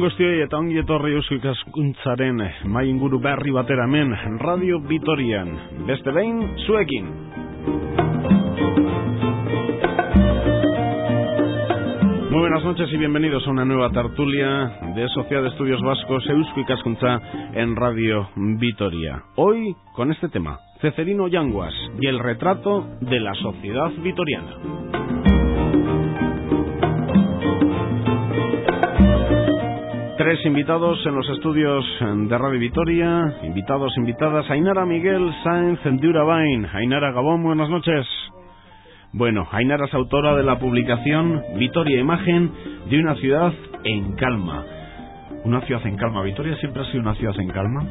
guztioi eta ongi etorri Eusko Ikaskuntzaren mai inguru berri batera hemen Radio Vitorian. Beste behin, zuekin. Muy buenas noches y bienvenidos a una nueva tertulia de Sociedad de Estudios Vascos Eusko Ikaskuntza en Radio Vitoria. Hoy con este tema, Ceferino Yanguas y el retrato de la sociedad vitoriana. Tres invitados en los estudios de Radio Vitoria, invitadas, Ainara Miguel Sáenz de Urabain. Ainara, Gabón, buenas noches. Bueno, Ainara es autora de la publicación Vitoria Imagen de una ciudad en calma. ¿Una ciudad en calma? ¿Vitoria siempre ha sido una ciudad en calma?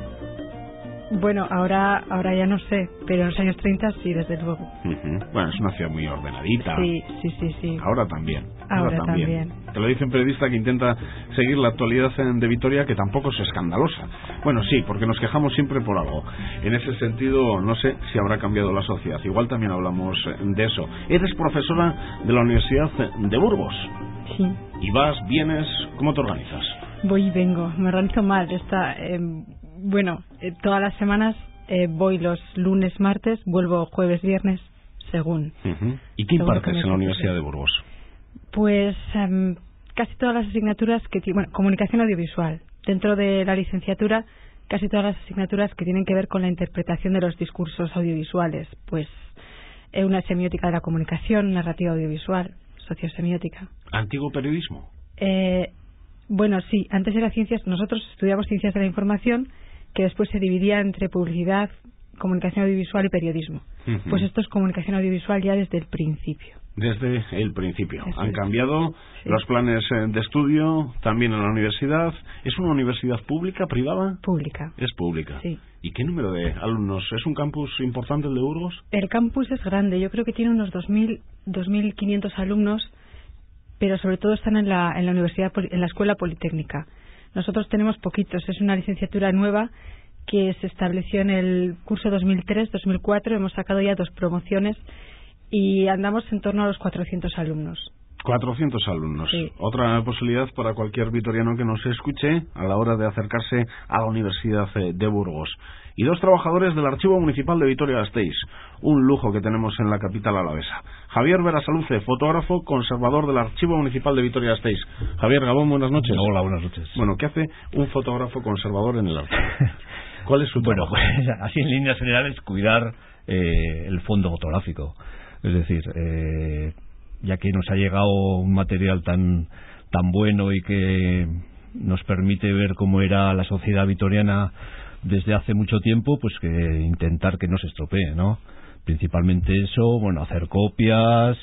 Bueno, ahora ya no sé, pero en los años 30 sí, desde luego. Bueno, es una ciudad muy ordenadita. Sí. Ahora también. Ahora también. Te lo dice un periodista que intenta seguir la actualidad de Vitoria, que tampoco es escandalosa. Bueno, sí, porque nos quejamos siempre por algo. En ese sentido, no sé si habrá cambiado la sociedad. Igual también hablamos de eso. Eres profesora de la Universidad de Burgos. Sí. ¿Y vas, vienes? ¿Cómo te organizas? Voy y vengo. Me organizo mal. Todas las semanas voy los lunes, martes, vuelvo jueves, viernes, según. ¿Y qué impartes en la Universidad de Burgos? Pues casi todas las asignaturas comunicación audiovisual. Dentro de la licenciatura, casi todas las asignaturas que tienen que ver con la interpretación de los discursos audiovisuales. Pues una semiótica de la comunicación, narrativa audiovisual, sociosemiótica. ¿Antiguo periodismo? Bueno, sí, antes era ciencias, nosotros estudiamos ciencias de la información, que después se dividía entre publicidad, comunicación audiovisual y periodismo. Pues esto es comunicación audiovisual ya desde el principio. Desde el principio. Han cambiado los planes de estudio, también en la universidad. ¿Es una universidad pública, privada? Pública. Es pública. Sí. ¿Y qué número de alumnos? ¿Es un campus importante el de Burgos? El campus es grande, yo creo que tiene unos 2.500 alumnos, pero sobre todo están en la universidad, en la escuela politécnica. Nosotros tenemos poquitos, es una licenciatura nueva que se estableció en el curso 2003-2004, hemos sacado ya 2 promociones y andamos en torno a los 400 alumnos. 400 alumnos. Sí. Otra posibilidad para cualquier vitoriano que nos escuche a la hora de acercarse a la Universidad de Burgos. Y 2 trabajadores del Archivo Municipal de Vitoria-Gasteiz. Un lujo que tenemos en la capital alavesa. Javier Berasaluce, fotógrafo, conservador del Archivo Municipal de Vitoria-Gasteiz. Javier, Gabón, buenas noches. Hola, buenas noches. Bueno, ¿qué hace un fotógrafo conservador en el archivo? ¿Cuál es su trabajo? Bueno, pues así en líneas generales, cuidar el fondo fotográfico. Es decir, ya que nos ha llegado un material tan bueno y que nos permite ver cómo era la sociedad vitoriana desde hace mucho tiempo, pues que intentar que no se estropee, ¿no? Principalmente eso, bueno, hacer copias,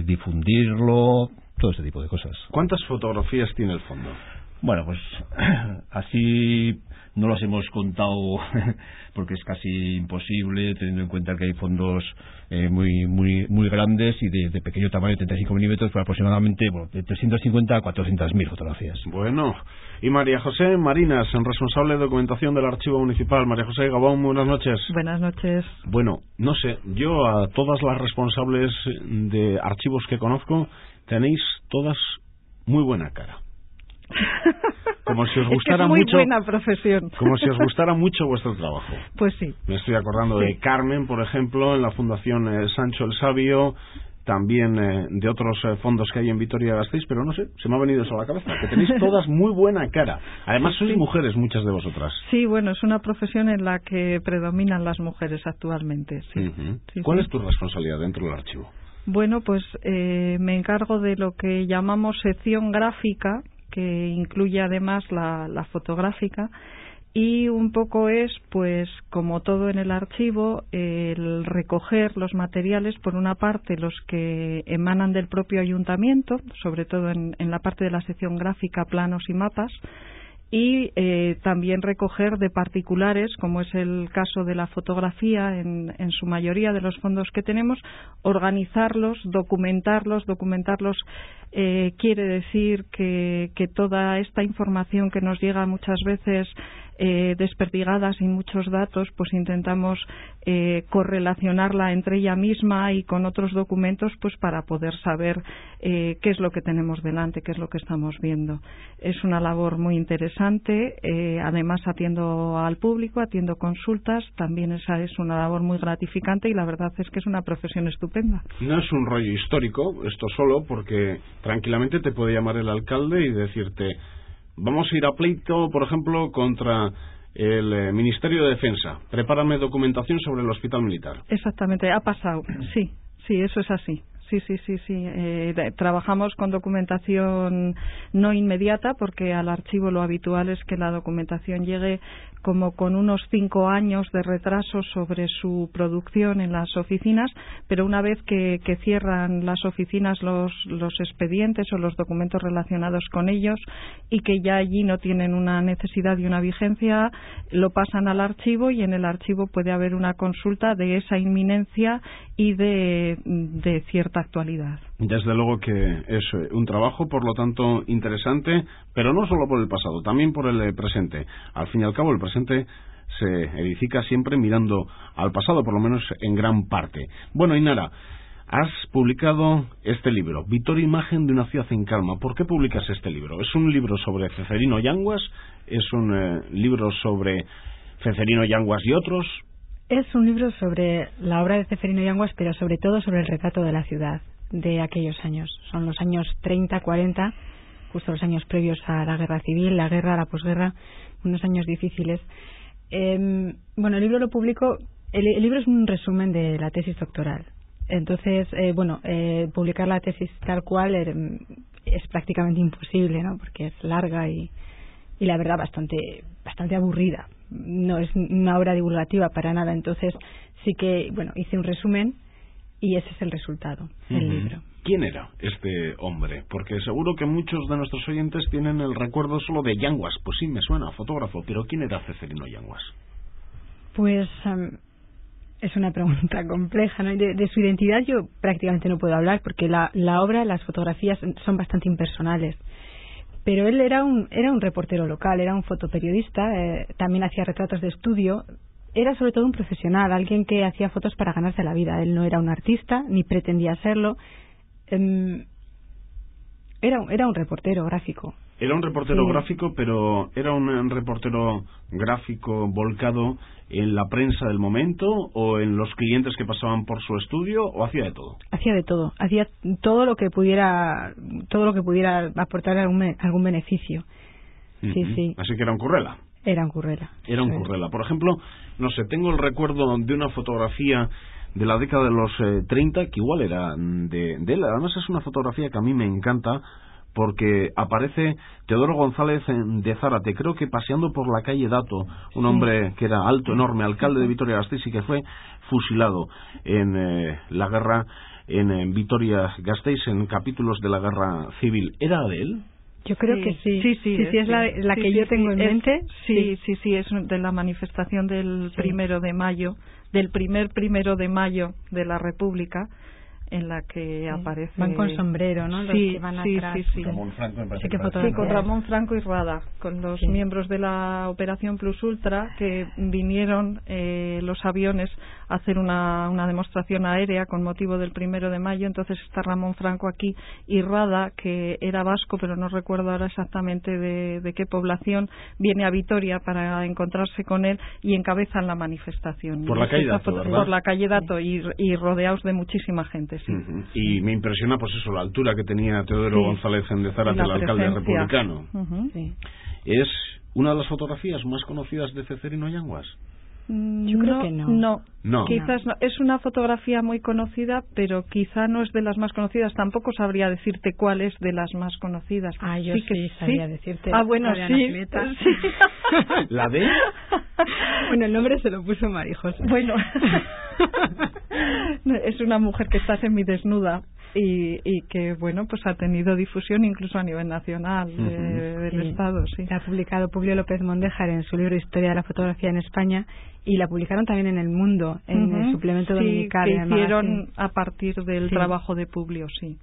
difundirlo, todo ese tipo de cosas. ¿Cuántas fotografías tiene el fondo? Bueno, pues así no las hemos contado porque es casi imposible, teniendo en cuenta que hay fondos muy grandes y de pequeño tamaño, 35 milímetros, por aproximadamente de 350 a 400.000 fotografías. Bueno, y María José Marinas, responsable de documentación del Archivo Municipal. María José, Gabón, buenas noches. Buenas noches. Bueno, no sé, yo a todas las responsables de archivos que conozco, tenéis todas muy buena cara. Como si os gustara muy mucho, buena profesión. Como si os gustara mucho vuestro trabajo. Pues sí. Me estoy acordando de Carmen, por ejemplo, en la Fundación Sancho el Sabio, también de otros fondos que hay en Vitoria-Gasteiz, pero no sé, se me ha venido eso a la cabeza, que tenéis todas muy buena cara. Además sois mujeres, muchas de vosotras. Sí, bueno, es una profesión en la que predominan las mujeres actualmente. Sí. ¿Cuál es tu responsabilidad dentro del archivo? Bueno, pues me encargo de lo que llamamos sección gráfica, que incluye además la fotográfica, y un poco es, pues como todo en el archivo, el recoger los materiales, por una parte los que emanan del propio ayuntamiento, sobre todo en la parte de la sección gráfica, planos y mapas, y también recoger de particulares, como es el caso de la fotografía en su mayoría de los fondos que tenemos, organizarlos, documentarlos quiere decir que toda esta información que nos llega muchas veces desperdigada, sin muchos datos, pues intentamos correlacionarla entre ella misma y con otros documentos, pues para poder saber qué es lo que tenemos delante, qué es lo que estamos viendo. Es una labor muy interesante, además atiendo al público, atiendo consultas, también esa es una labor muy gratificante y la verdad es que es una profesión estupenda. No es un rollo histórico esto solo, porque tranquilamente te puede llamar el alcalde y decirte: vamos a ir a pleito, por ejemplo, contra el Ministerio de Defensa, prepárame documentación sobre el Hospital Militar. Exactamente, ha pasado, sí, eso es así. Sí. Trabajamos con documentación no inmediata, porque al archivo lo habitual es que la documentación llegue como con unos 5 años de retraso sobre su producción en las oficinas, pero una vez que cierran las oficinas los expedientes o los documentos relacionados con ellos y que ya allí no tienen una necesidad y una vigencia, lo pasan al archivo y en el archivo puede haber una consulta de esa inminencia y de cierta actualidad. Desde luego que es un trabajo, por lo tanto, interesante, pero no solo por el pasado, también por el presente. Al fin y al cabo, el presente se edifica siempre mirando al pasado, por lo menos en gran parte. Bueno, Ainara, has publicado este libro, Vitoria, imagen de una ciudad en calma. ¿Por qué publicas este libro? ¿Es un libro sobre Ceferino Yanguas? ¿Es un libro sobre Ceferino Yanguas y otros? Es un libro sobre la obra de Ceferino Yanguas, pero sobre todo sobre el retrato de la ciudad de aquellos años. Son los años 30, 40, justo los años previos a la guerra civil, la guerra, la posguerra, unos años difíciles. Bueno, el libro lo publico. El libro es un resumen de la tesis doctoral. Entonces, publicar la tesis tal cual es prácticamente imposible, ¿no? Porque es larga y la verdad bastante aburrida. No es una obra divulgativa para nada. Entonces, sí que, hice un resumen y ese es el resultado del libro. ¿Quién era este hombre? Porque seguro que muchos de nuestros oyentes tienen el recuerdo solo de Yanguas. Pues sí, me suena, fotógrafo. Pero ¿quién era Ceferino Yanguas? Pues es una pregunta compleja, ¿no? De su identidad yo prácticamente no puedo hablar, porque la obra, las fotografías son bastante impersonales. Pero él era un reportero local, era un fotoperiodista, también hacía retratos de estudio. Era sobre todo un profesional, alguien que hacía fotos para ganarse la vida. Él no era un artista, ni pretendía serlo. Era un reportero gráfico. Era un reportero gráfico, pero ¿era un reportero gráfico volcado en la prensa del momento o en los clientes que pasaban por su estudio, o hacía de todo? Hacía de todo. Hacía todo lo que pudiera aportar algún beneficio. Sí. Así que era un currela. Era un currela. Por ejemplo, no sé, tengo el recuerdo de una fotografía de la década de los 30, que igual era de él. Además es una fotografía que a mí me encanta, porque aparece Teodoro González de Zárate, creo que paseando por la calle Dato, un hombre que era alto, enorme, alcalde de Vitoria-Gasteiz y que fue fusilado en la guerra en Vitoria-Gasteiz, en capítulos de la guerra civil. ¿Era de él? Yo creo que sí. Sí, es la que yo tengo en mente. Sí, es de la manifestación del 1 de mayo, del primer 1 de mayo de la República, en la que aparece... Van con sombrero, ¿no? Los que van atrás. Ramón Franco, me parece. Con Ramón Franco y Rada, con los miembros de la Operación Plus Ultra, que vinieron los aviones a hacer una demostración aérea con motivo del 1 de mayo. Entonces está Ramón Franco aquí y Rada, que era vasco, pero no recuerdo ahora exactamente de qué población, viene a Vitoria para encontrarse con él y encabezan la manifestación. Por la calle Dato, ¿verdad? Por la calle Dato y rodeados de muchísima gente. Sí. Y me impresiona, pues eso, la altura que tenía Teodoro González de Zárate, el alcalde republicano. ¿Es una de las fotografías más conocidas de Ceferino Yanguas? Yo creo que no. Quizás no. Es una fotografía muy conocida, pero quizá no es de las más conocidas. Tampoco sabría decirte cuál es de las más conocidas. Yo sí sabría decirte. Bueno, sí. ¿La de? Bueno, el nombre se lo puso Marijos. Bueno, es una mujer que está semidesnuda y que, bueno, pues ha tenido difusión incluso a nivel nacional del Estado, sí. La ha publicado Publio López Mondéjar en su libro Historia de la Fotografía en España, y la publicaron también en El Mundo, en el suplemento dominical. Que hicieron a partir del trabajo de Publio, sí.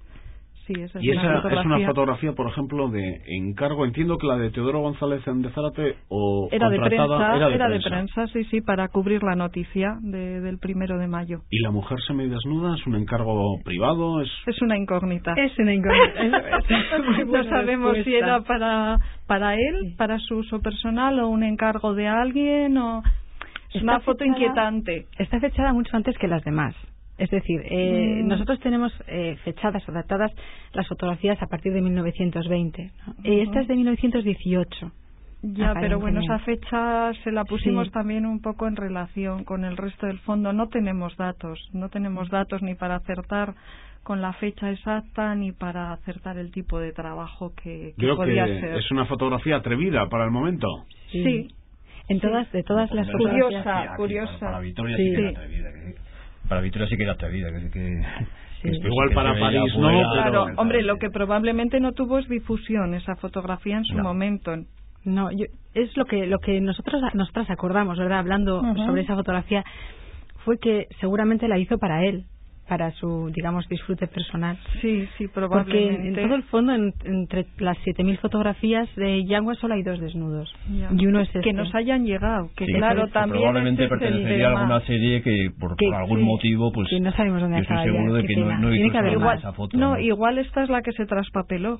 Sí, esa es y una esa fotografía. es una fotografía, por ejemplo, de encargo. Entiendo que la de Teodoro González de Zárate o era de contratada, prensa, era de prensa, sí, para cubrir la noticia del 1 de mayo. ¿Y la mujer semidesnuda es un encargo privado? Es una incógnita. Es una incógnita. No sabemos si era para él, para su uso personal, o un encargo de alguien, o es una foto inquietante. Está fechada mucho antes que las demás. Es decir, nosotros tenemos fechadas o datadas las fotografías a partir de 1920. ¿No? Esta es de 1918. Ya, pero bueno, esa fecha se la pusimos también un poco en relación con el resto del fondo. No tenemos datos ni para acertar con la fecha exacta ni para acertar el tipo de trabajo que podía ser. Es una fotografía atrevida para el momento. Sí. De todas las fotografías. Curiosa. Para Vitoria sí que era atrevida. Para Vitoria sí que era atrevida. Igual para París no. Claro, hombre, lo que probablemente no tuvo es difusión esa fotografía en su momento. No, es lo que nosotras acordamos, ¿verdad? Hablando sobre esa fotografía, fue que seguramente la hizo para él, para su, digamos, disfrute personal. Sí, probablemente. Porque en todo el fondo, entre las 7.000 fotografías de Yanguas, solo hay 2 desnudos. Ya. Y uno es este. Que nos hayan llegado, que sí, claro, también probablemente pertenecería a alguna serie que por algún motivo, pues que no sabemos dónde estoy seguro de que no hizo esa foto. No, igual esta es la que se traspapeló.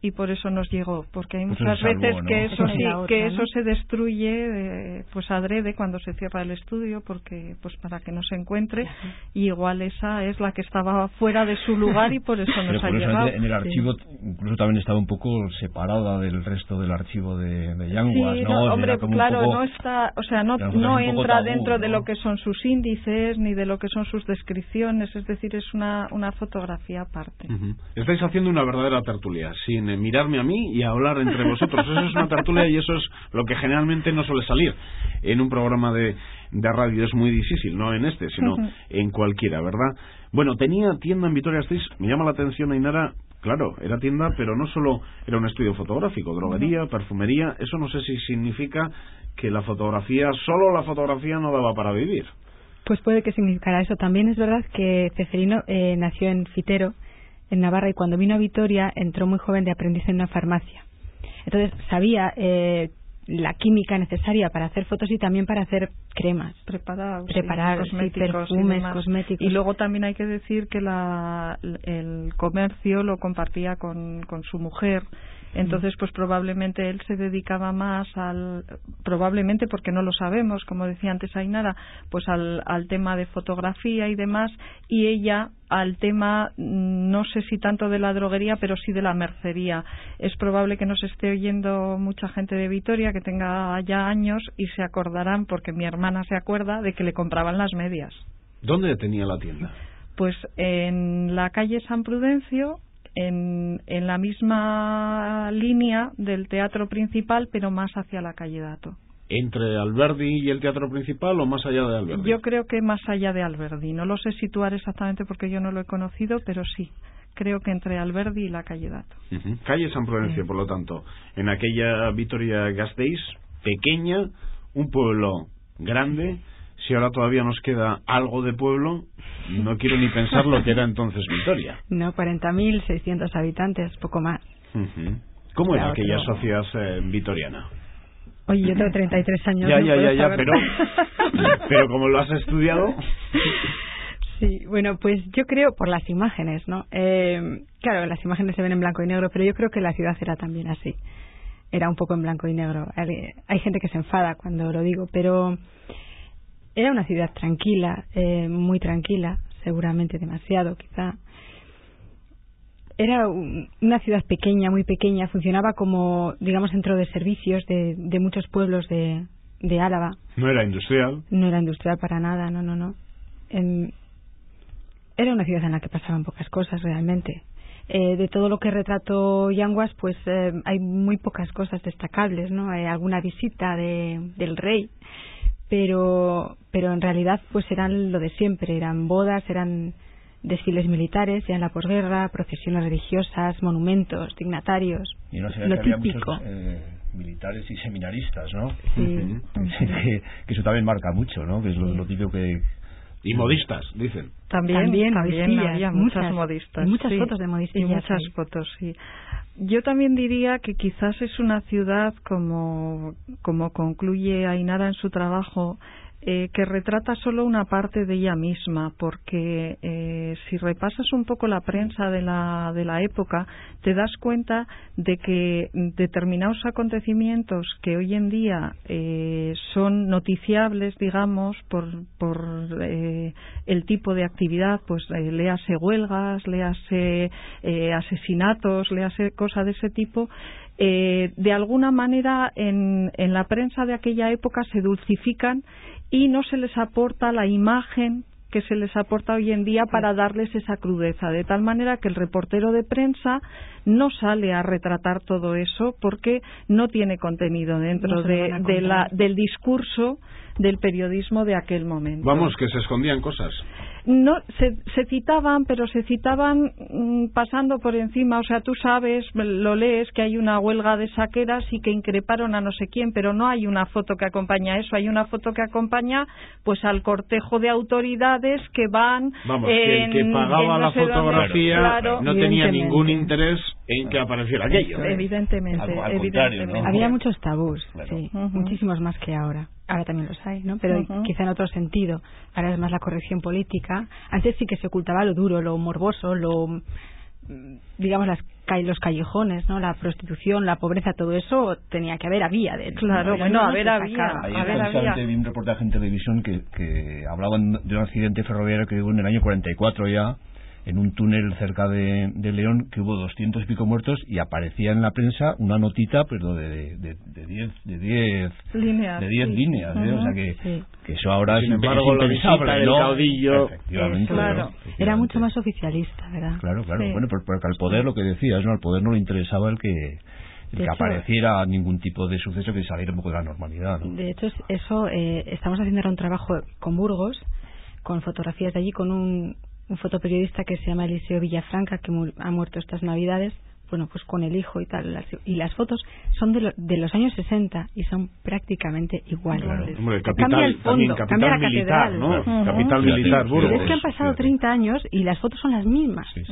Y por eso nos llegó, porque hay muchas veces que eso eso se destruye pues adrede cuando se cierra el estudio, porque pues para que no se encuentre, y igual esa es la que estaba fuera de su lugar y por eso nos ha llegado. En el archivo incluso también estaba un poco separada del resto del archivo de Yanguas, sí, ¿no? Hombre, claro, no está, o sea, no entra dentro de lo que son sus índices ni de lo que son sus descripciones, es decir, es una fotografía aparte. Estáis haciendo una verdadera tertulia, sin mirarme a mí y a hablar entre vosotros. Eso es una tertulia y eso es lo que generalmente no suele salir en un programa de radio. Es muy difícil, no en este, sino en cualquiera, ¿verdad? Bueno, tenía tienda en Vitoria-Gasteiz. Me llama la atención, Ainara. Claro, era tienda, pero no solo era un estudio fotográfico, droguería, perfumería. Eso no sé si significa que solo la fotografía no daba para vivir. Pues puede que significara eso. También es verdad que Ceferino nació en Fitero, en Navarra, y cuando vino a Vitoria entró muy joven de aprendiz en una farmacia. Entonces sabía la química necesaria para hacer fotos y también para hacer cremas. Preparar cosméticos, perfumes, cosméticos. Y luego también hay que decir que el comercio lo compartía con su mujer. Entonces, pues probablemente él se dedicaba más probablemente porque no lo sabemos, como decía antes Ainara, pues al tema de fotografía y demás, y ella al tema, no sé si tanto de la droguería, pero sí de la mercería. Es probable que nos esté oyendo mucha gente de Vitoria que tenga ya años y se acordarán, porque mi hermana se acuerda, de que le compraban las medias. ¿Dónde tenía la tienda? Pues en la calle San Prudencio, en la misma línea del teatro principal, pero más hacia la calle Dato. ¿Entre Alberdi y el teatro principal o más allá de Alberdi? Yo creo que más allá de Alberdi. No lo sé situar exactamente porque yo no lo he conocido, pero sí, creo que entre Alberdi y la calle Dato. Calle San Prudencio, por lo tanto, en aquella Vitoria-Gasteiz pequeña, un pueblo grande. Si ahora todavía nos queda algo de pueblo, no quiero ni pensar lo que era entonces Vitoria. No, 40.600 habitantes, poco más. ¿Cómo era aquella sociedad vitoriana? Oye, yo tengo 33 años. Ya, pero como lo has estudiado... Sí, bueno, pues yo creo por las imágenes, ¿no? Claro, las imágenes se ven en blanco y negro, pero yo creo que la ciudad era también así. Era un poco en blanco y negro. Hay gente que se enfada cuando lo digo, pero... Era una ciudad tranquila, muy tranquila, seguramente demasiado, quizá. Era una ciudad pequeña, muy pequeña, funcionaba como, digamos, centro de servicios de muchos pueblos de Álava. ¿No era industrial? No era industrial para nada, no. Era una ciudad en la que pasaban pocas cosas realmente. De todo lo que retrató Yanguas, pues hay muy pocas cosas destacables, ¿no? Hay alguna visita del rey, pero en realidad pues eran lo de siempre, eran bodas, eran desfiles militares ya en la posguerra, procesiones religiosas, monumentos, dignatarios, y no sé, lo había típico. Muchos, militares y seminaristas, ¿no? Sí. que eso también marca mucho, ¿no? Que es lo típico que Y modistas, dicen. También modistillas, había muchas modistas. Y muchas fotos de modistillas. Y muchas fotos, sí. Yo también diría que quizás es una ciudad, como concluye Ainara en su trabajo, que retrata solo una parte de ella misma, porque si repasas un poco la prensa de la época, te das cuenta de que determinados acontecimientos que hoy en día son noticiables, digamos, por el tipo de actividad, pues léase huelgas, léase asesinatos, léase cosas de ese tipo, de alguna manera en la prensa de aquella época se dulcifican y no se les aporta la imagen que se les aporta hoy en día para darles esa crudeza, de tal manera que el reportero de prensa no sale a retratar todo eso porque no tiene contenido dentro del discurso del periodismo de aquel momento. Vamos, que se escondían cosas. No, se citaban, pero se citaban pasando por encima. O sea, tú sabes, lo lees, que hay una huelga de saqueras y que increparon a no sé quién, pero no hay una foto que acompaña eso. Hay una foto que acompaña pues al cortejo de autoridades que van... Vamos, que el que pagaba la fotografía claro, no tenía ningún interés en que apareciera aquello. Evidentemente. Al contrario, ¿no? Había muchos tabús, claro. sí, muchísimos más que ahora. Ahora también los hay, ¿no? Pero quizá en otro sentido. Ahora es más la corrección política. Antes sí que se ocultaba lo duro, lo morboso, digamos los callejones, ¿no? La prostitución, la pobreza, todo eso tenía que haber, había de hecho. Claro, bueno, había. Ayer vi un reportaje en televisión que hablaban de un accidente ferroviario que hubo en el año 44 ya, en un túnel cerca de León, que hubo 200 y pico muertos, y aparecía en la prensa una notita, pero de 10 líneas, o sea que eso ahora sin embargo es impensable, del caudillo, efectivamente, claro. Era mucho más oficialista, ¿verdad? Claro, Sí. bueno, porque al poder, lo que decías, ¿no? Al poder no le interesaba el que apareciera ningún tipo de suceso que saliera un poco de la normalidad, ¿no? De hecho, eso estamos haciendo ahora un trabajo con Burgos, con fotografías de allí, con un fotoperiodista que se llama Eliseo Villafranca, que ha muerto estas Navidades, bueno, pues con el hijo y tal, y las fotos son de los años 60 y son prácticamente iguales. Claro. Hombre, Cambia el fondo, cambia la militar, catedral, ¿no? Capital militar, Burgos. Pero es que han pasado 30 años y las fotos son las mismas. Sí.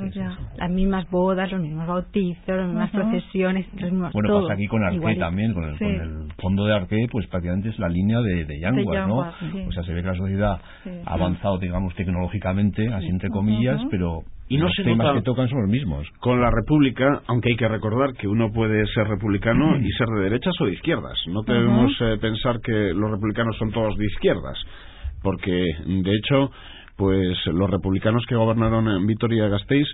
Las mismas bodas, los mismos bautizos, las mismas procesiones, los mismos bueno, todo, pasa aquí con Arqué igual. También, con el fondo de Arqué, pues prácticamente es la línea de Yanguas, ¿no? Sí. O sea, se ve que la sociedad ha avanzado, digamos, tecnológicamente, así entre comillas, pero y no los se temas nota que tocan son los mismos. Con la República, aunque hay que recordar que uno puede ser republicano y ser de derechas o de izquierdas. No debemos pensar que los republicanos son todos de izquierdas, porque de hecho, pues los republicanos que gobernaron en Vitoria-Gasteiz,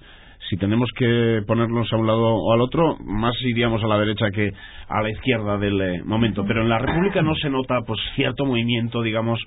si tenemos que ponernos a un lado o al otro, más iríamos a la derecha que a la izquierda del momento. Pero en la República no se nota pues cierto movimiento, digamos,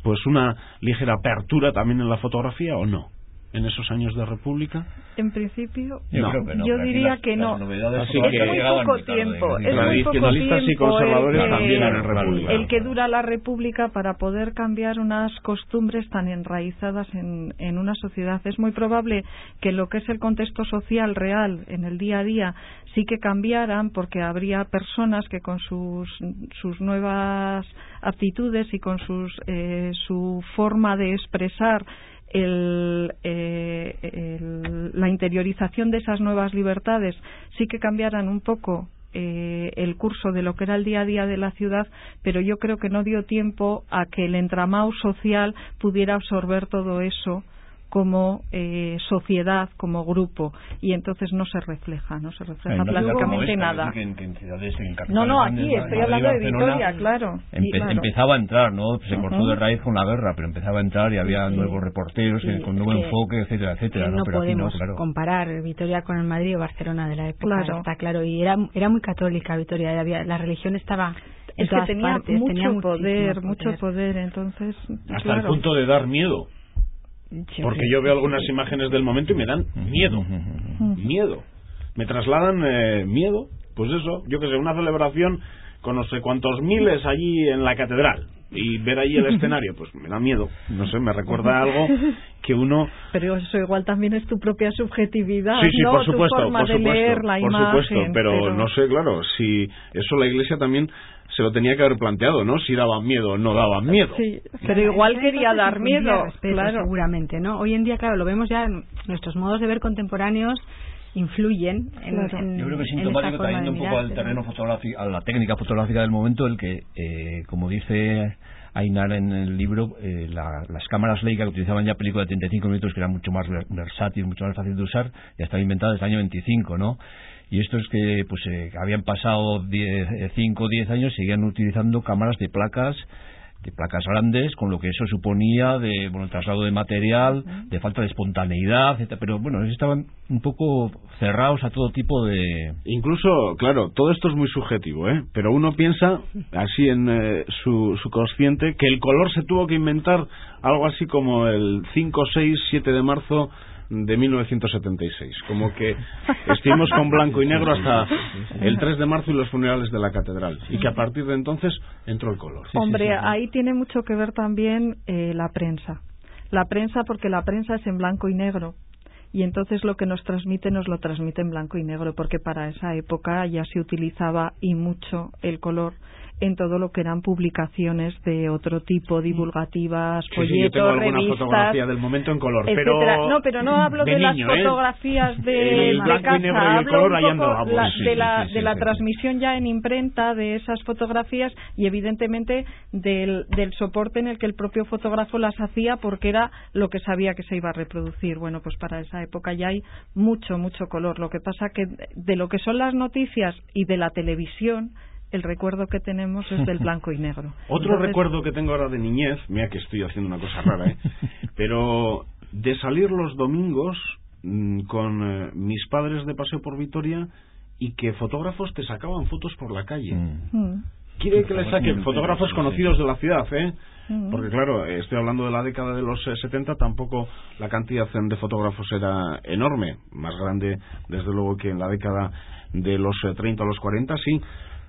pues una ligera apertura también en la fotografía, ¿o no? En esos años de República. En principio, yo diría que no. Así es que muy poco tiempo. Tradicionalistas y conservadores también en República. El que dura la República para poder cambiar unas costumbres tan enraizadas en una sociedad. Es muy probable que lo que es el contexto social real en el día a día sí que cambiaran, porque habría personas que con sus nuevas aptitudes y con su forma de expresar la interiorización de esas nuevas libertades sí que cambiaran un poco el curso de lo que era el día a día de la ciudad, pero yo creo que no dio tiempo a que el entramado social pudiera absorber todo eso como sociedad, como grupo, y entonces no se refleja prácticamente nada. No, aquí estoy hablando de Vitoria, claro. Empezaba a entrar, ¿no? Se cortó de raíz con la guerra, pero empezaba a entrar y había nuevos reporteros con nuevo enfoque, etcétera, etcétera. No pero podemos aquí no, comparar Vitoria con el Madrid o Barcelona de la época, está claro, y era muy católica Vitoria, la religión estaba en todas partes, tenía mucho poder, entonces hasta el punto de dar miedo. Porque yo veo algunas imágenes del momento y me dan miedo, me trasladan miedo, pues eso, yo que sé, una celebración con no sé cuántos miles allí en la catedral y ver allí el escenario, pues me da miedo, no sé, me recuerda algo que uno... Pero eso igual también es tu propia subjetividad, sí, ¿no? por supuesto, tu forma de leer la imagen, pero no sé, claro, si eso la Iglesia también se lo tenía que haber planteado, ¿no? Si daban miedo o no daban miedo. Sí, pero igual quería dar miedo, respeto, claro. Seguramente, ¿no? Hoy en día, claro, lo vemos ya, nuestros modos de ver contemporáneos influyen en yo creo que es sintomático también un poco al terreno fotográfico, a la técnica fotográfica del momento, el que, como dice Ainara en el libro, las cámaras Leica que utilizaban ya películas de 35 minutos, que eran mucho más versátil, mucho más fácil de usar, ya estaban inventadas desde el año 25, ¿no? Y esto es que pues habían pasado 5 o 10 años, seguían utilizando cámaras de placas grandes, con lo que eso suponía de el traslado de material, de falta de espontaneidad, etcétera. Pero bueno, estaban un poco cerrados a todo tipo de... Incluso, claro, todo esto es muy subjetivo, pero uno piensa, así en su consciente, que el color se tuvo que inventar algo así como el 5, 6, 7 de marzo de 1976, como que estuvimos con blanco y negro hasta el 3 de marzo y los funerales de la catedral, y que a partir de entonces entró el color. Hombre, ahí tiene mucho que ver también la prensa, porque la prensa es en blanco y negro, y entonces lo que nos lo transmite en blanco y negro, porque para esa época ya se utilizaba y mucho el color en todo lo que eran publicaciones de otro tipo, divulgativas, folletos, yo tengo alguna revistas, fotografía del momento en color, etcétera. Pero no hablo de niño, las fotografías de blanco y negro y el color, ahí andaba, de la transmisión ya en imprenta de esas fotografías, y evidentemente del soporte en el que el propio fotógrafo las hacía, porque era lo que sabía que se iba a reproducir. Bueno, pues para esa época ya hay mucho color. Lo que pasa que de lo que son las noticias y de la televisión, el recuerdo que tenemos es del blanco y negro. Otro recuerdo que tengo ahora de niñez, mira que estoy haciendo una cosa rara, pero de salir los domingos con mis padres de paseo por Vitoria y que fotógrafos te sacaban fotos por la calle. Quiere que le saquen fotógrafos conocidos de la ciudad, porque claro, estoy hablando de la década de los 70, tampoco la cantidad de fotógrafos era enorme, más grande desde luego que en la década de los 30 a los 40, sí,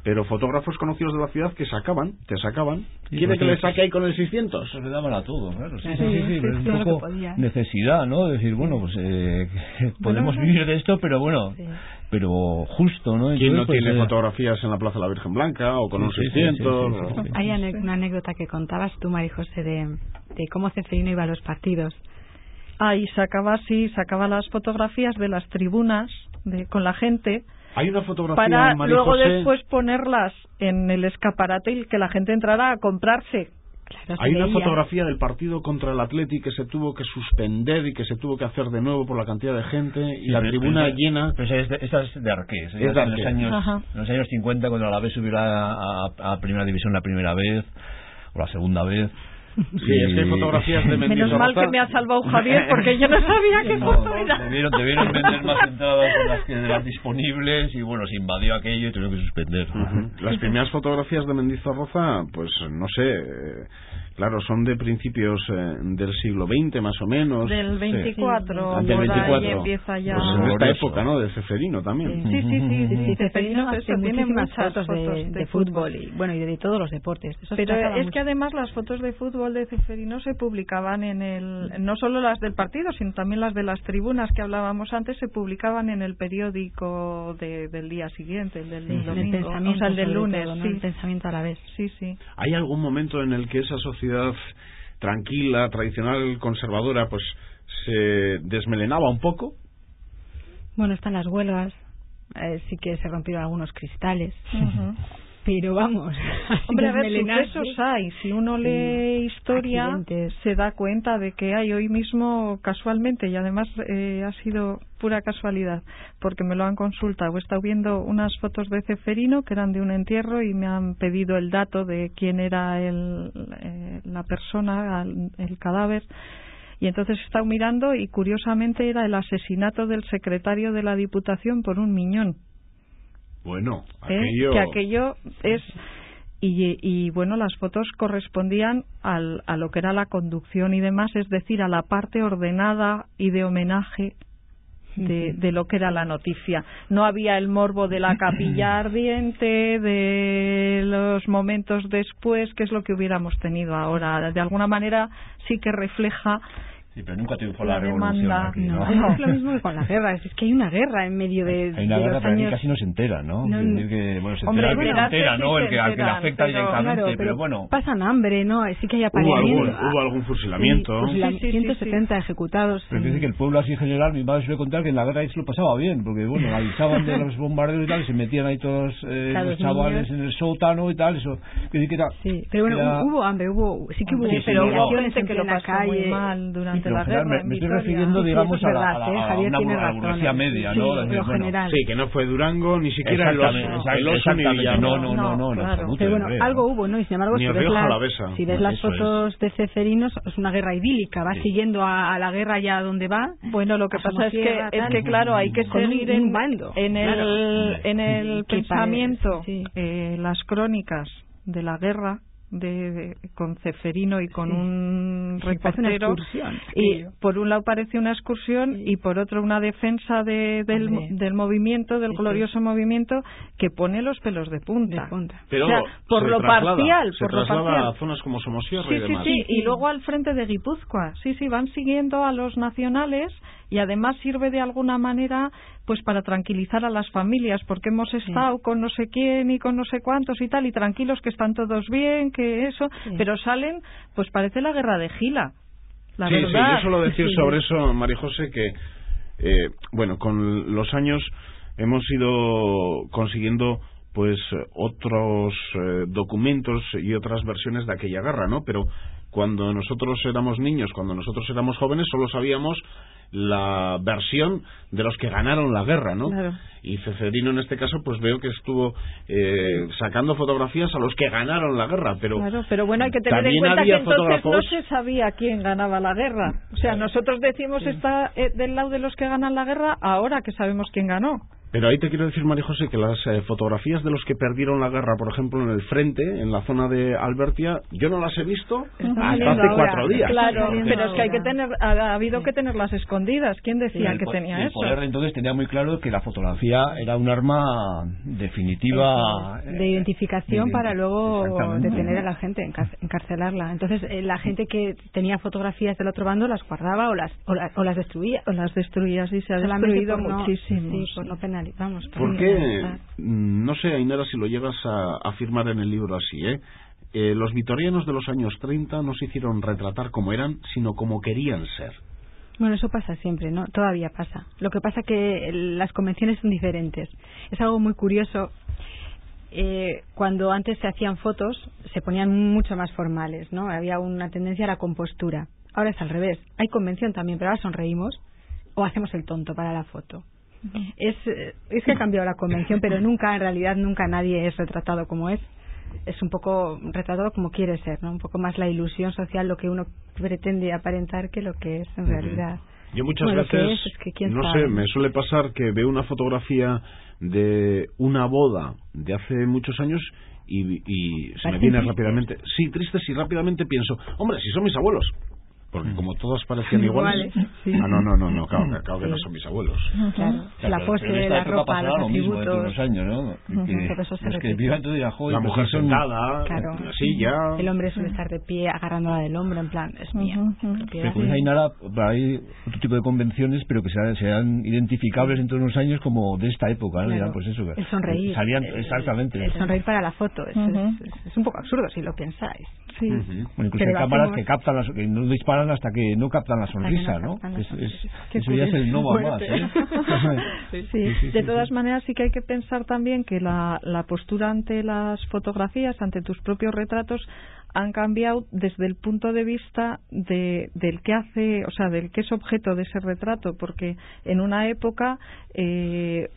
pero fotógrafos conocidos de la ciudad que te sacaban. ¿Quiere que le saque ahí con el 600? Se le daban a todo, claro. Sí, pero es un poco necesidad, ¿no? Decir, bueno, pues podemos vivir de esto, pero bueno, pero justo, ¿no? ¿Quién no tiene fotografías en la Plaza de la Virgen Blanca o con un 600? Hay una anécdota que contabas tú, María José, de cómo Ceferino iba a los partidos. Y sacaba las fotografías de las tribunas con la gente. Hay una fotografía, para María luego José, después ponerlas en el escaparate y que la gente entrara a comprarse. Claro, hay una fotografía del partido contra el Atleti que se tuvo que suspender y que se tuvo que hacer de nuevo por la cantidad de gente y la tribuna llena. Pero esta es de Arqués, en los años 50, cuando la vez subiera a Primera División la primera vez o la segunda vez. Sí, es que hay fotografías de Mendizábal. Menos mal que me ha salvado Javier, porque yo no sabía qué foto era. Debieron vender más entradas de las disponibles y bueno, se invadió aquello y tuvieron que suspender. Las primeras fotografías de Mendizorroza, pues no sé, claro, son de principios del siglo XX más o menos. Del 24, del 24. Empieza ya. Pues en esta época, ¿no? De Ceferino también. Sí. Ceferino tiene muchas muchas fotos de fútbol y de todos los deportes. Pero es que además las fotos de fútbol de Ceferino se publicaban no solo las del partido, sino también las de las tribunas que hablábamos antes, se publicaban en el periódico del día siguiente, el del domingo, o sea, el del lunes. Todo, ¿no? El Pensamiento a la vez. Sí. ¿Hay algún momento en el que esa sociedad tranquila, tradicional, conservadora, pues se desmelenaba un poco? Bueno, están las huelgas, sí que se rompieron algunos cristales. Pero vamos, hombre, a ver, sucesos hay. Si uno lee historia, accidentes, se da cuenta de que hay hoy mismo, casualmente, y además ha sido pura casualidad, porque me lo han consultado. He estado viendo unas fotos de Ceferino que eran de un entierro y me han pedido el dato de quién era la persona, el cadáver. Y entonces he estado mirando y curiosamente era el asesinato del secretario de la Diputación por un miñón. Bueno, aquello es y bueno, las fotos correspondían a lo que era la conducción y demás, es decir, a la parte ordenada y de homenaje de lo que era la noticia. No había el morbo de la capilla ardiente, de los momentos después, que es lo que hubiéramos tenido ahora. De alguna manera sí que refleja Sí, pero nunca triunfó la demanda. revolución aquí, ¿no? No, es lo mismo que con la guerra. Es que hay una guerra en medio de hay una guerra, los pero años... aquí casi no se entera, ¿no? No, Es decir que, bueno, se hombre, entera el que se entera, ¿no? sí El que, al que le afecta pero, directamente, claro, pero bueno. pasan hambre, ¿no? Sí que hay Hubo apareamiento. algún fusilamiento. Sí, 170 ejecutados. Pero dice que el pueblo así en general, mi madre suele contar que en la guerra ahí se lo pasaba bien, porque bueno, avisaban de los bombardeos y tal, y se metían ahí todos los chavales en el sótano y tal, eso. Que era, sí, pero bueno, hubo hambre, sí que hubo pero hubo acciones gente que lo en la pasó calle muy mal durante la guerra. Me estoy refiriendo, digamos, sí, a la burguesía media, ¿no? Sí, lo general. Sí, que no fue Durango, ni siquiera el Oso ni Villanueva. No, claro. Pero bueno, algo hubo, ¿no? Y sin embargo, si ves las fotos de Ceferinos, es una guerra idílica, va siguiendo a la guerra ya donde va. Bueno, lo que pasa es que claro, hay que seguir un bando, en el pensamiento, las crónicas de la guerra con Ceferino y con un reportero, y por un lado parece una excursión y por otro una defensa del movimiento, del glorioso movimiento, que pone los pelos de punta. Pero o sea, por lo parcial, a zonas como Somosierra y demás. Y luego al frente de Guipúzcoa, van siguiendo a los nacionales, y además sirve de alguna manera pues para tranquilizar a las familias, porque hemos estado con no sé quién y con no sé cuántos y tal, y tranquilos que están todos bien, que eso, pero salen, pues parece la guerra de Gila, la verdad. Sí, yo suelo decir sobre eso, María José, que bueno, con los años hemos ido consiguiendo pues otros documentos y otras versiones de aquella guerra, ¿no? Pero cuando nosotros éramos niños, cuando nosotros éramos jóvenes, solo sabíamos la versión de los que ganaron la guerra, ¿no? Claro. Y Ceferino en este caso pues veo que estuvo sacando fotografías a los que ganaron la guerra, pero claro, pero bueno, hay que tener en cuenta que entonces no se sabía quién ganaba la guerra. O sea, nosotros decimos está del lado de los que ganan la guerra ahora que sabemos quién ganó. Pero ahí te quiero decir, María José, que las fotografías de los que perdieron la guerra, por ejemplo, en el frente, en la zona de Albertia, yo no las he visto hasta hace 4 días. Claro, pero es que ha habido que tenerlas escondidas. ¿Quién decía que tenía eso? El poder entonces tenía muy claro que la fotografía era un arma definitiva de identificación para luego detener a la gente, encarcelarla. Entonces, la gente que tenía fotografías del otro bando las guardaba o las destruía. O las destruía, sí, se ha destruido muchísimo. Sí, por no penalizar. ¿Por qué? No sé, Ainara, si lo llegas a afirmar en el libro así, los vitorianos de los años 30 no se hicieron retratar como eran, sino como querían ser. Bueno, eso pasa siempre, ¿no? Todavía pasa. Lo que pasa que las convenciones son diferentes. Es algo muy curioso. Cuando antes se hacían fotos, se ponían mucho más formales, ¿no? Había una tendencia a la compostura. Ahora es al revés. Hay convención también, pero ahora sonreímos o hacemos el tonto para la foto. Es que ha cambiado la convención, pero en realidad nunca nadie es retratado como es un poco retratado como quiere ser, ¿no? Un poco más la ilusión social, lo que uno pretende aparentar que lo que es en realidad. Yo muchas veces, no sé, me suele pasar que veo una fotografía de una boda de hace muchos años y se me viene rápidamente, y rápidamente pienso, hombre, si son mis abuelos. Porque como todos parecían iguales. Sí. No, claro que no son mis abuelos. Claro, la pose, la ropa, los atributos. Lo mismo los años, ¿no? Que vivan todo y la mujer sentada, la silla. El hombre suele estar de pie, agarrándola del hombro, en plan, es mía. Pero pues hay otro tipo de convenciones, pero que sean identificables en todos los años como de esta época, ¿no? Claro. Ya, pues eso, el sonreír. Exactamente. El sonreír para la foto. Es un poco absurdo si lo pensáis. Sí. Bueno, incluso hay cámaras que captan que no disparan hasta que no captan la sonrisa, ¿no? Eso ya es el no va más, Sí. De todas maneras, sí que hay que pensar también que la postura ante las fotografías, ante tus propios retratos, han cambiado desde el punto de vista del que hace, o sea, del que es objeto de ese retrato, porque en una época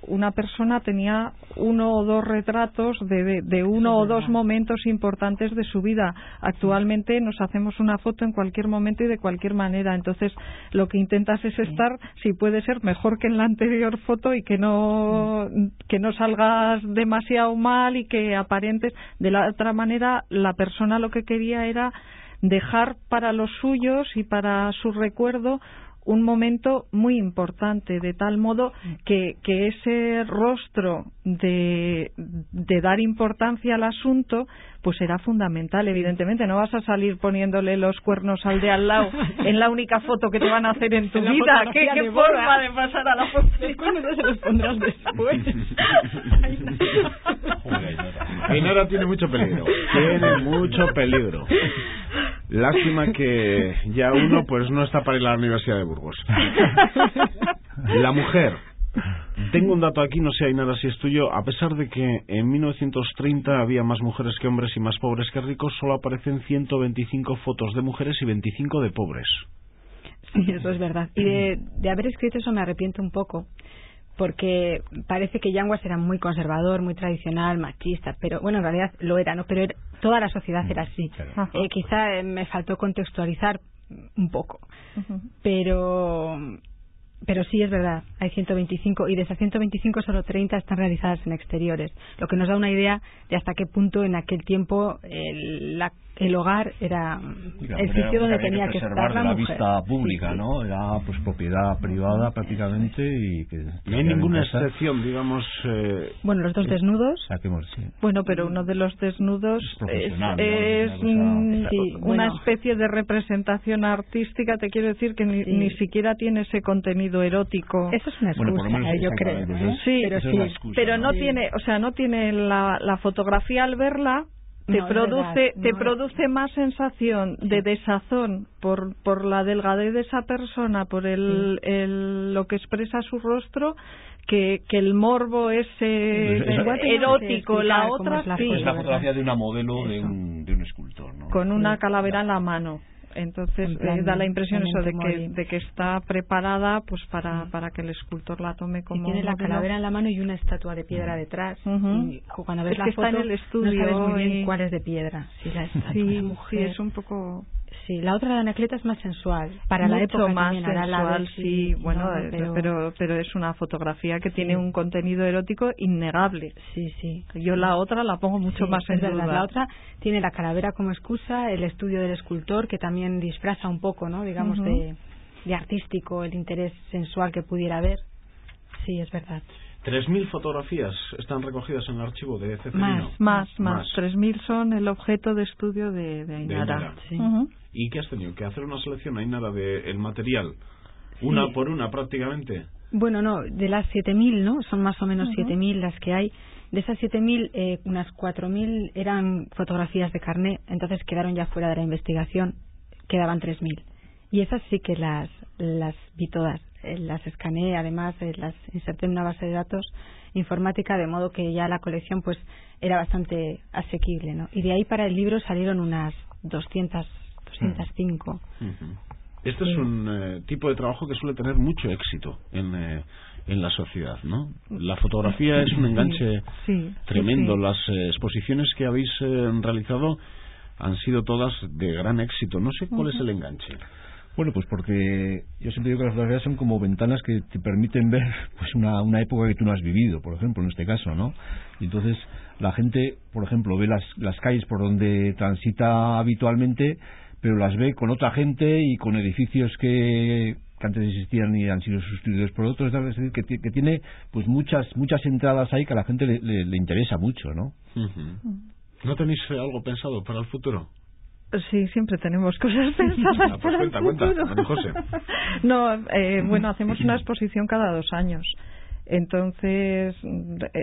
una persona tenía 1 o 2 retratos de uno o dos momentos importantes de su vida. Actualmente nos hacemos una foto en cualquier momento y de cualquier manera, entonces lo que intentas es estar, si puede ser, mejor que en la anterior foto y que no salgas demasiado mal y que aparentes. De la otra manera, la persona lo que quería era dejar para los suyos y para su recuerdo un momento muy importante, de tal modo que ese rostro de dar importancia al asunto pues será fundamental. Evidentemente no vas a salir poniéndole los cuernos al de al lado en la única foto que te van a hacer en tu vida. ¿Qué forma de pasar a la foto? Los cuernos ya se los pondrás después. Ainara tiene mucho peligro. Tiene mucho peligro. Lástima que ya uno pues no está para ir a la Universidad de Burgos. La mujer. Tengo un dato aquí, no sé, Ainara, si es tuyo. A pesar de que en 1930 había más mujeres que hombres y más pobres que ricos, solo aparecen 125 fotos de mujeres y 25 de pobres. Sí, eso es verdad. Y de haber escrito eso me arrepiento un poco, porque parece que Yanguas era muy conservador, muy tradicional, machista, pero bueno, en realidad lo era, ¿no? Pero toda la sociedad era así. Quizá me faltó contextualizar un poco, pero sí es verdad, hay 125 y de esas 125 solo 30 están realizadas en exteriores, lo que nos da una idea de hasta qué punto en aquel tiempo el hogar era el sitio donde tenía que estar la mujer. Vista pública, sí. ¿No? Era pues propiedad privada prácticamente y que no hay ninguna excepción, digamos. Bueno, los dos desnudos. Bueno, pero uno de los desnudos es una especie de representación artística. Te quiero decir que ni siquiera tiene ese contenido erótico. Eso es una excusa, yo creo. Sí, pero no tiene, o sea, no tiene la fotografía al verla. Te produce más sensación de desazón por la delgadez de esa persona, por lo que expresa su rostro, que el morbo ese erótico. La otra es la fotografía de una modelo de un escultor, ¿no? Con una calavera en la mano. Entonces da la impresión eso de que está preparada pues para que el escultor la tome como y tiene la calavera en la mano y una estatua de piedra detrás. Y cuando ves la foto está en el estudio, no sabes muy bien cuál es de piedra, si la estatua, la mujer. Sí, es un poco. Sí, la otra, la Anacleta, es más sensual. Para la época más sensual, sí. Bueno, no, pero es una fotografía que tiene un contenido erótico innegable. Sí. Yo la otra la pongo mucho más en duda. La otra tiene la calavera como excusa, el estudio del escultor, que también disfraza un poco, ¿no? Digamos, de artístico, el interés sensual que pudiera haber. Sí, es verdad. 3.000 fotografías están recogidas en el archivo de Ceferino. Más. 3.000 son el objeto de estudio de Ainara. Sí. ¿Y qué has tenido? ¿Que hacer una selección, Ainara, del material? ¿Una por una prácticamente? Bueno, no, de las 7.000, ¿no? Son más o menos 7.000 las que hay. De esas 7.000, unas 4.000 eran fotografías de carné, entonces quedaron ya fuera de la investigación, quedaban 3.000. Y esas sí que las vi todas, las escaneé, además las inserté en una base de datos informática, de modo que ya la colección pues era bastante asequible, ¿no? Y de ahí para el libro salieron unas 205. Este es un tipo de trabajo que suele tener mucho éxito en la sociedad, ¿no? La fotografía es un enganche tremendo. Las exposiciones que habéis realizado han sido todas de gran éxito. No sé cuál es el enganche. Bueno, pues porque yo siempre digo que las fotografías son como ventanas que te permiten ver pues una época que tú no has vivido, por ejemplo, en este caso, ¿no? Y entonces la gente, por ejemplo, ve las calles por donde transita habitualmente, pero las ve con otra gente y con edificios que antes existían y han sido sustituidos por otros, es decir, que tiene pues muchas entradas ahí que a la gente le interesa mucho, ¿no? ¿No tenéis algo pensado para el futuro? Sí, siempre tenemos cosas pensadas para el futuro. Cuenta, José. No, bueno, hacemos una exposición cada 2 años. Entonces,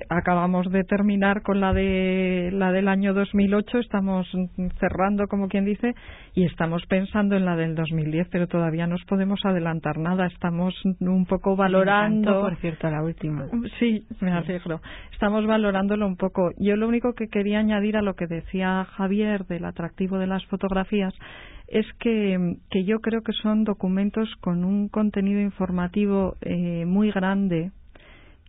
acabamos de terminar con la del año 2008, estamos cerrando, como quien dice, y estamos pensando en la del 2010, pero todavía no os podemos adelantar nada. Estamos un poco valorando. Me encantó, por cierto, la última. Sí, me alegro. Estamos valorándolo un poco. Yo lo único que quería añadir a lo que decía Javier del atractivo de las fotografías es que yo creo que son documentos con un contenido informativo muy grande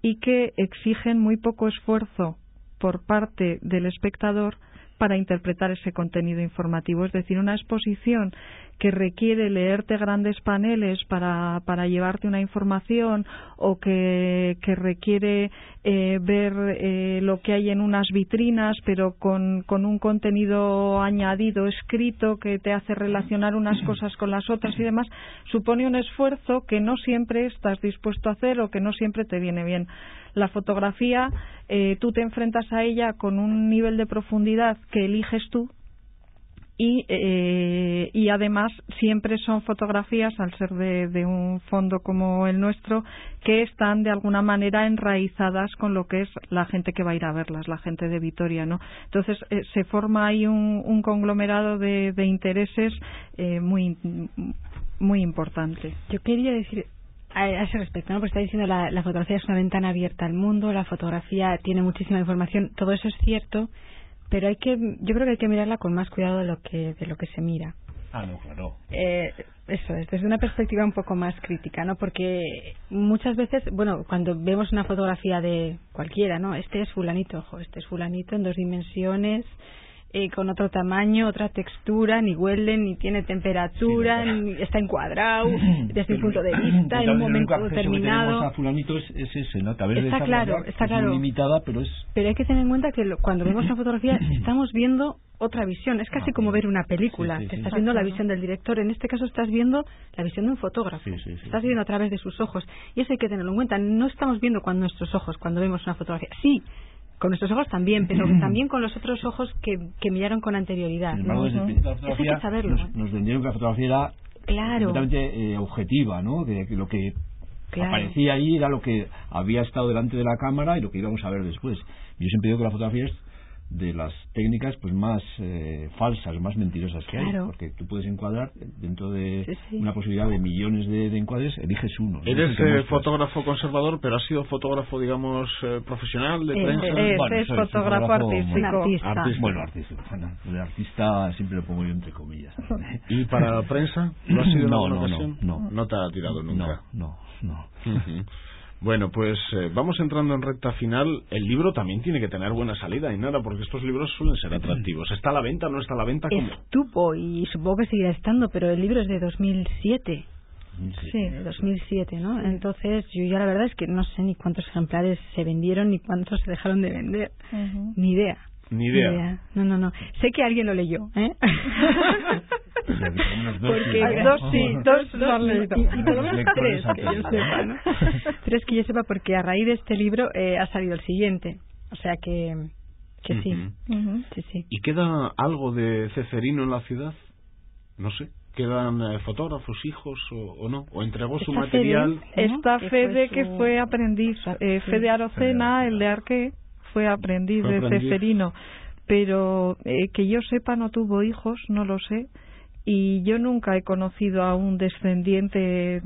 y que exigen muy poco esfuerzo por parte del espectador para interpretar ese contenido informativo. Es decir, una exposición que requiere leerte grandes paneles para llevarte una información, o que requiere ver lo que hay en unas vitrinas, pero con un contenido añadido escrito que te hace relacionar unas cosas con las otras y demás, supone un esfuerzo que no siempre estás dispuesto a hacer o que no siempre te viene bien. La fotografía, tú te enfrentas a ella con un nivel de profundidad que eliges tú, y además siempre son fotografías, al ser de un fondo como el nuestro, que están de alguna manera enraizadas con lo que es la gente que va a ir a verlas, la gente de Vitoria, ¿no? Entonces se forma ahí un conglomerado de intereses muy importante. Yo quería decir a ese respecto, ¿no? Pues está diciendo la fotografía es una ventana abierta al mundo, la fotografía tiene muchísima información, todo eso es cierto, pero yo creo que hay que mirarla con más cuidado de lo que se mira. No, claro. Eso es, desde una perspectiva un poco más crítica, ¿no? Porque muchas veces, bueno, cuando vemos una fotografía de cualquiera, ¿no? Este es fulanito en 2 dimensiones, con otro tamaño, otra textura, ni huele, ni tiene temperatura, ni está encuadrado desde un punto de vista, en un momento determinado. A fulanito es ese, ¿no? Está claro. Muy limitada, pero hay que tener en cuenta que cuando vemos una fotografía estamos viendo otra visión. Es casi como ver una película. Te estás viendo la visión del director. En este caso estás viendo la visión de un fotógrafo. Estás viendo a través de sus ojos. Y eso hay que tenerlo en cuenta. No estamos viendo con nuestros ojos cuando vemos una fotografía. Sí, con nuestros ojos también, pero también con los otros ojos que miraron con anterioridad. Sin embargo, desde el principio de la fotografía, eso hay que saberlo. Nos vendieron que la fotografía era completamente objetiva, ¿no? Que lo que aparecía ahí era lo que había estado delante de la cámara y lo que íbamos a ver después. Yo siempre digo que la fotografía es de las técnicas pues más falsas, más mentirosas que hay, porque tú puedes encuadrar dentro de una posibilidad de millones de encuadres, eliges uno. Eres fotógrafo conservador, pero has sido fotógrafo, digamos, profesional de prensa. Es fotógrafo artístico. Bueno, artístico. El artista siempre lo pongo yo entre comillas. ¿Y para la prensa? ¿Lo has sido en alguna ocasión? No. ¿No te ha tirado nunca? No. Bueno, pues vamos entrando en recta final. El libro también tiene que tener buena salida, y nada, porque estos libros suelen ser atractivos. ¿Está a la venta? ¿No está a la venta? ¿Cómo? Estuvo, y supongo que seguirá estando, pero el libro es de 2007. Sí, de 2007, ¿no? Entonces, yo ya la verdad es que no sé ni cuántos ejemplares se vendieron ni cuántos se dejaron de vender. Ni idea. No. Sé que alguien lo leyó, ¿eh? Porque dos lo han leído. Y por lo menos 3 que yo sepa, ¿no? 3 que yo sepa, porque a raíz de este libro ha salido el siguiente. O sea que sí. Sí. ¿Y queda algo de Ceferino en la ciudad? No sé. ¿Quedan fotógrafos, hijos o no? ¿O entregó su material? Está Fede, que fue aprendiz. Fede Arocena, el de Arqué, fue aprendiz de Ceferino. Pero que yo sepa no tuvo hijos, no lo sé. Y yo nunca he conocido a un descendiente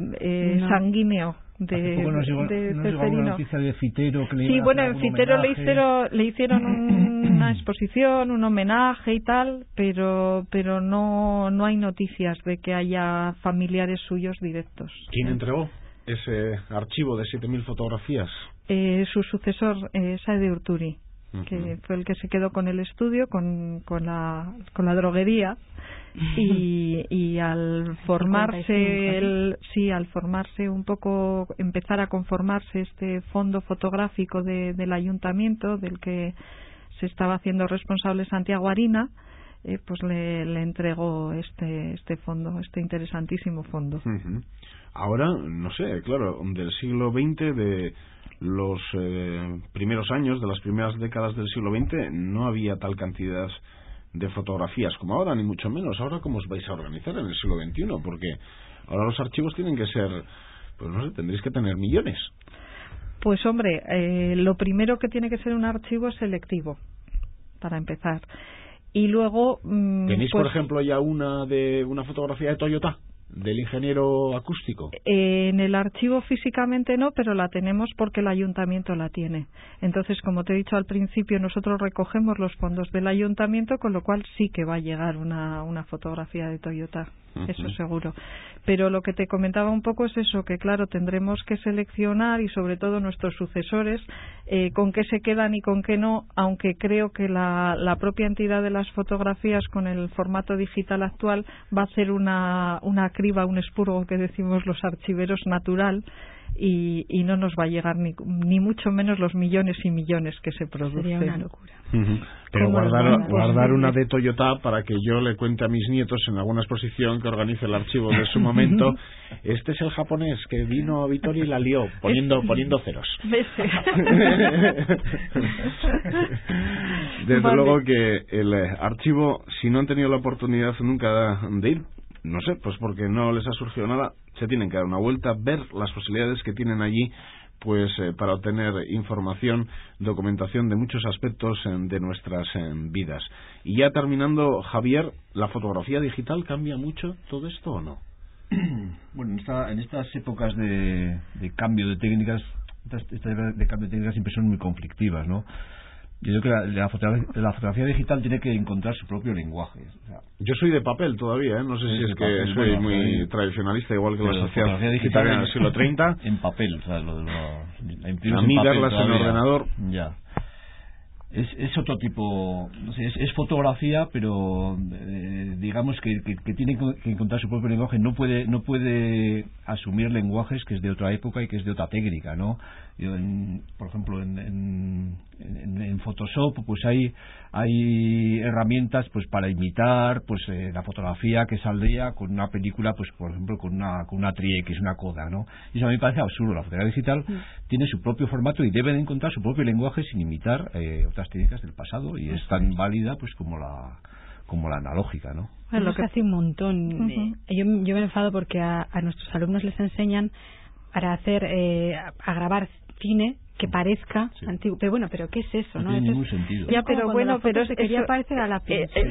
sanguíneo de Ceferino. ¿Una noticia de Fitero? Sí, bueno, en Fitero le hicieron una exposición, un homenaje y tal, pero no hay noticias de que haya familiares suyos directos. ¿Quién entregó ese archivo de 7.000 fotografías? Su sucesor, Saede Urturi, que fue el que se quedó con el estudio, con la droguería. Y al formarse al formarse un poco, empezar a conformarse este fondo fotográfico del ayuntamiento, del que se estaba haciendo responsable Santiago Arina, pues le entregó este fondo, este interesantísimo fondo. Ahora, no sé, claro, del siglo XX, de los primeros años, de las primeras décadas del siglo XX, no había tal cantidad de fotografías como ahora, ni mucho menos. Ahora, ¿cómo os vais a organizar en el siglo XXI? Porque ahora los archivos tienen que ser, pues no sé, tendréis que tener millones. Pues hombre, lo primero que tiene que ser un archivo es selectivo, para empezar. Y luego... ¿Tenéis, por ejemplo, ya una fotografía de Toyota? ¿Del ingeniero acústico? En el archivo físicamente no, pero la tenemos porque el ayuntamiento la tiene. Entonces, como te he dicho al principio, nosotros recogemos los fondos del ayuntamiento, con lo cual sí que va a llegar una fotografía de Toyota. eso seguro. Pero lo que te comentaba un poco es eso, que claro, tendremos que seleccionar, y sobre todo nuestros sucesores, con qué se quedan y con qué no, aunque creo que la propia entidad de las fotografías con el formato digital actual va a hacer una criba, un expurgo que decimos los archiveros natural, y no nos va a llegar ni mucho menos los millones y millones que se producen. Sería una locura. Pero guardar una de Toyota para que yo le cuente a mis nietos en alguna exposición que organice el archivo de su momento, este es el japonés que vino a Vitoria y la lió poniendo ceros. Desde luego que el archivo, si no han tenido la oportunidad nunca de ir, no sé, pues porque no les ha surgido nada, se tienen que dar una vuelta, ver las posibilidades que tienen allí, pues para obtener información, documentación de muchos aspectos de nuestras vidas. Y ya terminando, Javier, ¿la fotografía digital cambia mucho todo esto o no? Bueno, en estas épocas de cambio de técnicas, siempre son muy conflictivas, ¿no? Yo creo que la fotografía digital tiene que encontrar su propio lenguaje. O sea, yo soy de papel todavía, no sé si es que papel, soy muy tradicionalista, igual que la sociedad digital en el siglo 30. En papel, o sea, a mí verlas en ordenador. Ya. Es otro tipo, no sé, es fotografía, pero digamos que tiene que encontrar su propio lenguaje. No puede asumir lenguajes que es de otra época y que es de otra técnica, ¿no? Por ejemplo, en Photoshop, pues hay herramientas pues para imitar pues la fotografía que saldría con una película, pues por ejemplo con una tri-X, una Kodak, ¿no? Y eso a mí me parece absurdo. La fotografía digital tiene su propio formato y debe de encontrar su propio lenguaje sin imitar otras técnicas del pasado, y es tan válida pues como la analógica, ¿no? Bueno, lo que hace un montón. Yo me enfado porque a nuestros alumnos les enseñan para hacer a grabar cine que parezca antiguo, pero bueno, pero ¿qué es eso? No tiene ningún sentido. Ya, pero bueno, pero es que ya parecer a la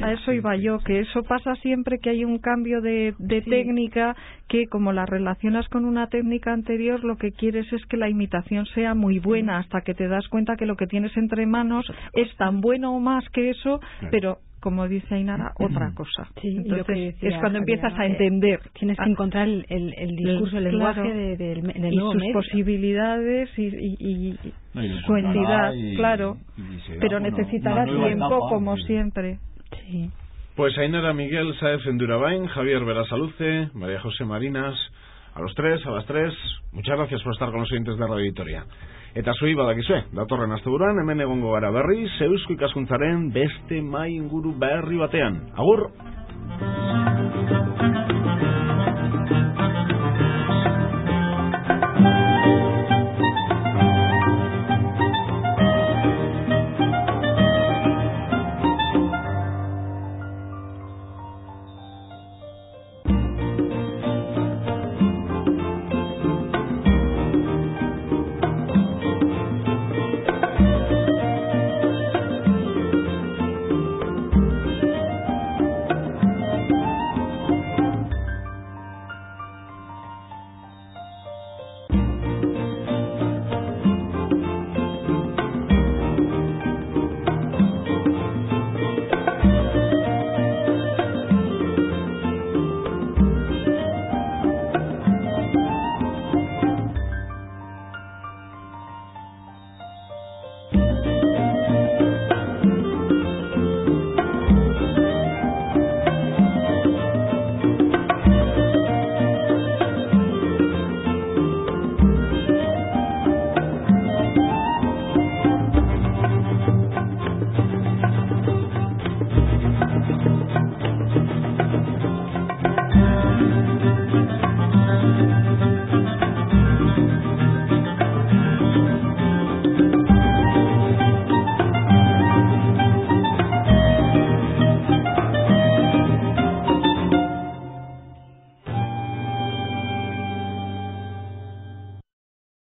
a eso iba yo, que eso pasa siempre que hay un cambio de técnica, que como la relacionas con una técnica anterior, lo que quieres es que la imitación sea muy buena, hasta que te das cuenta que lo que tienes entre manos es tan bueno o más que eso, pero como dice Ainara, otra cosa. Entonces es cuando empiezas a entender. Tienes que encontrar el discurso, el lenguaje del nuevo sus medio. Posibilidades y su entidad, claro. Pero necesitará tiempo, como siempre. Sí. Pues Ainara Miguel Sáez Endurabain, Javier Berasaluce, María José Marinas, a las 3, muchas gracias por estar con los oyentes de Radio Vitoria. Eta zuei badakizue, datorren asteburuan hemen egongo gara berriz, Eusko Ikaskuntzaren beste mai inguru berri batean. Agur!